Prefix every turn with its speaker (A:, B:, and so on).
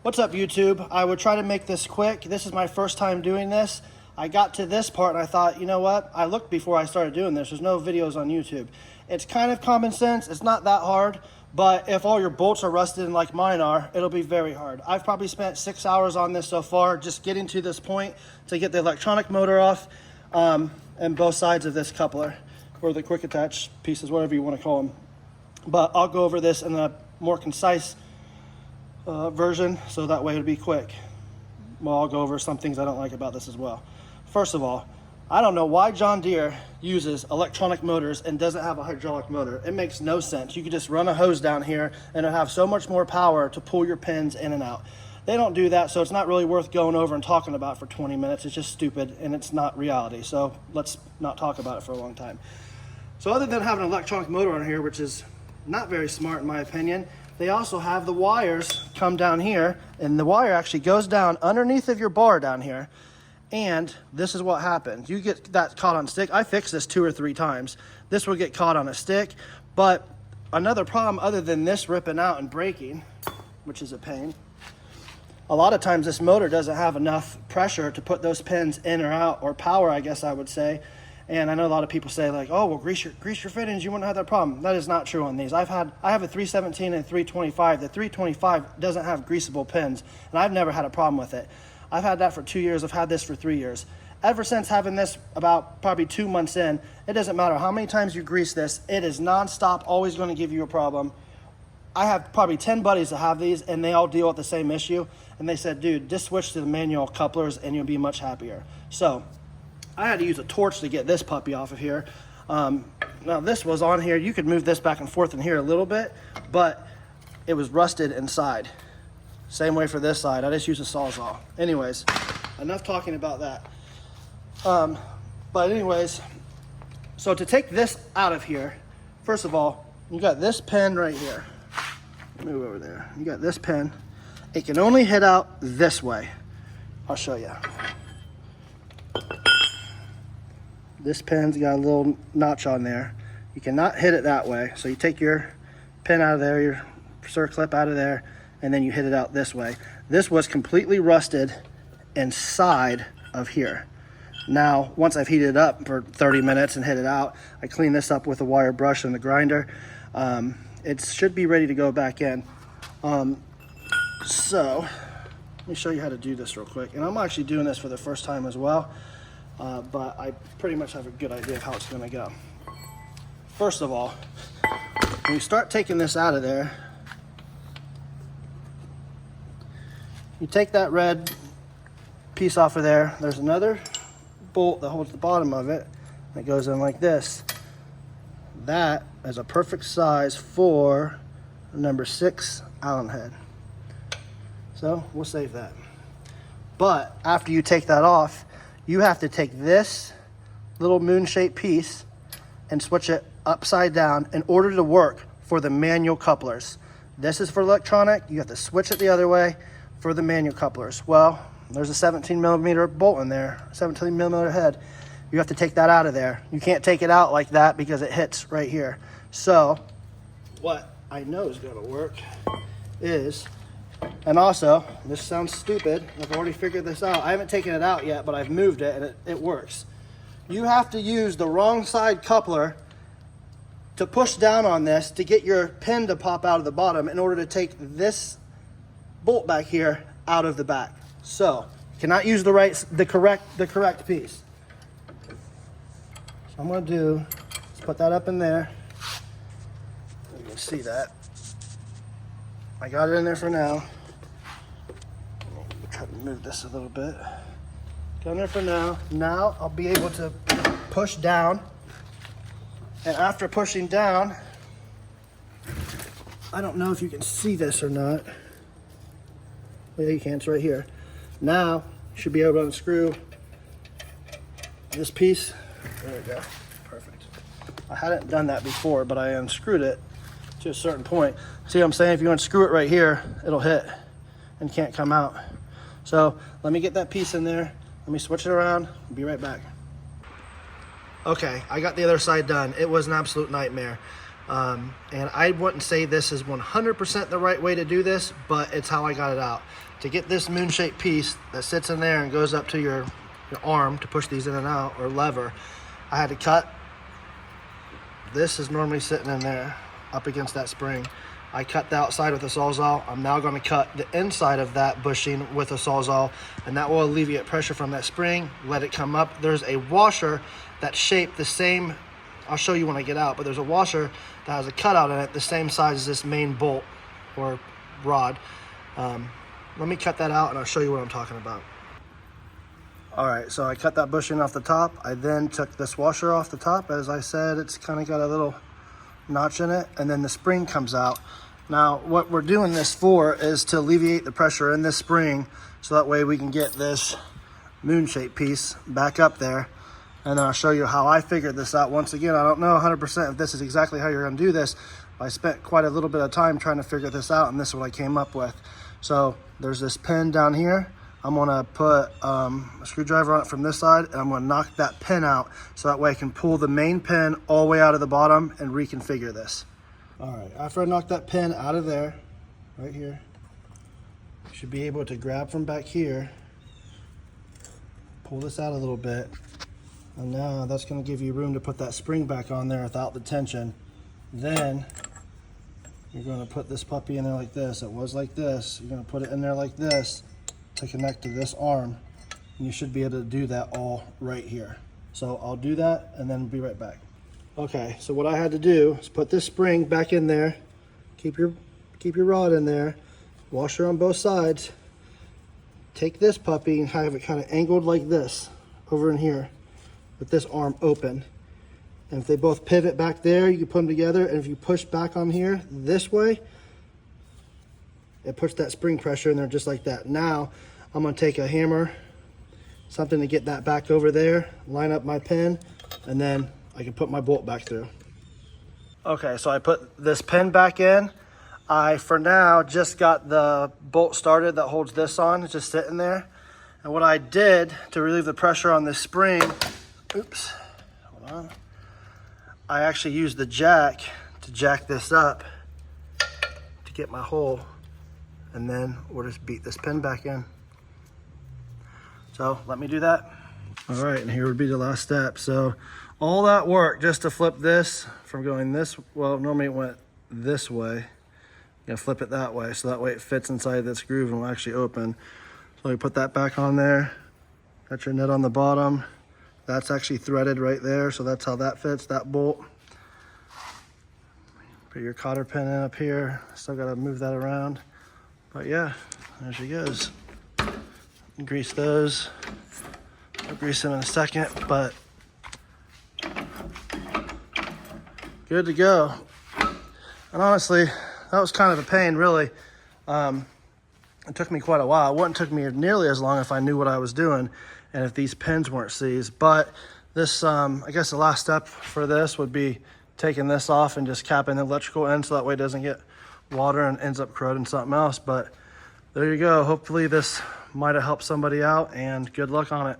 A: What's up, YouTube? I would try to make this quick. This is my first time doing this. I got to this part and I thought, you know what? I looked before I started doing this. There's no videos on YouTube. It's kind of common sense. It's not that hard, but if all your bolts are rusted like mine are, it'll be very hard. I've probably spent 6 hours on this so far, just getting to this point to get the electronic motor off and both sides of this coupler, or the quick attach pieces, whatever you want to call them. But I'll go over this in a more concise version, so that way it'll be quick. Well, I'll go over some things I don't like about this as well. First of all, I don't know why John Deere uses electronic motors and doesn't have a hydraulic motor. It makes no sense. You could just run a hose down here and it'll have so much more power to pull your pins in and out. They don't do that, so it's not really worth going over and talking about for 20 minutes. It's just stupid and it's not reality. So let's not talk about it for a long time. So other than having an electronic motor on here, which is not very smart in my opinion, they also have the wires come down here, and the wire actually goes down underneath of your bar down here. And this is what happens. You get that caught on stick. I fixed this 2 or 3 times. This will get caught on a stick. But another problem other than this ripping out and breaking, which is a pain, a lot of times this motor doesn't have enough pressure to put those pins in or out, or power, I guess I would say. And I know a lot of people say like, oh, well, grease your fittings, you wouldn't have that problem. That is not true on these. I have a 317 and a 325. The 325 doesn't have greasable pins, and I've never had a problem with it. I've had that for 2 years. I've had this for 3 years. Ever since having this about probably 2 months in, it doesn't matter how many times you grease this, it is nonstop, always going to give you a problem. I have probably 10 buddies that have these, and they all deal with the same issue. And they said, dude, just switch to the manual couplers and you'll be much happier. So I had to use a torch to get this puppy off of here. Now this was on here. You could move this back and forth in here a little bit, but it was rusted inside. Same way for this side. I just used a Sawzall. Anyways, enough talking about that. But anyways, so to take this out of here, first of all, you got this pin right here. Move over there. You got this pin. It can only hit out this way. I'll show you. This pin's got a little notch on there. You cannot hit it that way. So you take your pin out of there, your circlip out of there, and then you hit it out this way. This was completely rusted inside of here. Now, once I've heated it up for 30 minutes and hit it out, I clean this up with a wire brush and the grinder. It should be ready to go back in. So, let me show you how to do this real quick. And I'm actually doing this for the first time as well. But I pretty much have a good idea of how it's gonna go. First of all, when you start taking this out of there, you take that red piece off of there. There's another bolt that holds the bottom of it that goes in like this. That is a perfect size for number 6 Allen head. So we'll save that. But after you take that off, you have to take this little moon-shaped piece and switch it upside down in order to work for the manual couplers. This is for electronic. You have to switch it the other way for the manual couplers. Well, there's a 17mm bolt in there, 17mm head. You have to take that out of there. You can't take it out like that because it hits right here. So what I know is going to work is, and also, this sounds stupid, I've already figured this out. I haven't taken it out yet, but I've moved it and it works. You have to use the wrong side coupler to push down on this to get your pin to pop out of the bottom in order to take this bolt back here out of the back. So, you cannot use the correct piece. So I'm gonna do, let's put that up in there. You can see that. I got it in there for now. Try to move this a little bit. Got in there for now. Now I'll be able to push down. And after pushing down, I don't know if you can see this or not. Yeah, you can, it's right here. Now, you should be able to unscrew this piece. There we go, perfect. I hadn't done that before, but I unscrewed it to a certain point. See what I'm saying? If you unscrew it right here, it'll hit and can't come out. So let me get that piece in there. Let me switch it around. I'll be right back. Okay, I got the other side done. It was an absolute nightmare. And I wouldn't say this is 100% the right way to do this, but it's how I got it out. To get this moon-shaped piece that sits in there and goes up to your arm to push these in and out, or lever, I had to cut. This is normally sitting in there up against that spring. I cut the outside with a Sawzall. I'm now going to cut the inside of that bushing with a Sawzall, and that will alleviate pressure from that spring, let it come up. There's a washer that's shaped the same, I'll show you when I get out, but there's a washer that has a cutout in it the same size as this main bolt or rod. Let me cut that out and I'll show you what I'm talking about. All right, so I cut that bushing off the top. I then took this washer off the top. As I said, it's kind of got a little notch in it, and then the spring comes out. Now, what we're doing this for is to alleviate the pressure in this spring, so that way we can get this moon-shaped piece back up there. And then I'll show you how I figured this out. Once again, I don't know 100% if this is exactly how you're gonna do this. I spent quite a little bit of time trying to figure this out, and this is what I came up with. So there's this pin down here. I'm gonna put a screwdriver on it from this side, and I'm gonna knock that pin out, so that way I can pull the main pin all the way out of the bottom and reconfigure this. All right, after I knock that pin out of there, right here, you should be able to grab from back here, pull this out a little bit, and now that's gonna give you room to put that spring back on there without the tension. Then you're gonna put this puppy in there like this. It was like this. You're gonna put it in there like this to connect to this arm, and you should be able to do that all right here. So I'll do that and then be right back. Okay, so what I had to do is put this spring back in there, keep your rod in there, washer on both sides, take this puppy and have it kind of angled like this over in here with this arm open. And if they both pivot back there, you can put them together, and if you push back on here this way, it puts that spring pressure in there just like that. Now, I'm gonna take a hammer, something to get that back over there, line up my pin, and then I can put my bolt back through. Okay, so I put this pin back in. I, for now, just got the bolt started that holds this on. It's just sitting there. And what I did to relieve the pressure on this spring, oops, hold on. I actually used the jack to jack this up to get my hole. And then we'll just beat this pin back in. So let me do that. All right, and here would be the last step. So all that work just to flip this from going this, well, normally it went this way. You gotta flip it that way, so that way it fits inside this groove and will actually open. So you put that back on there. Got your nut on the bottom. That's actually threaded right there, so that's how that fits, that bolt. Put your cotter pin in up here. Still gotta move that around. But yeah, there she goes. Grease those. I'll grease them in a second, but good to go. And honestly, that was kind of a pain, really. It took me quite a while. It wouldn't took me nearly as long if I knew what I was doing and if these pins weren't seized. But this, I guess the last step for this would be taking this off and just capping the electrical end so that way it doesn't get water and ends up corroding something else. But there you go. Hopefully this might have helped somebody out, and good luck on it.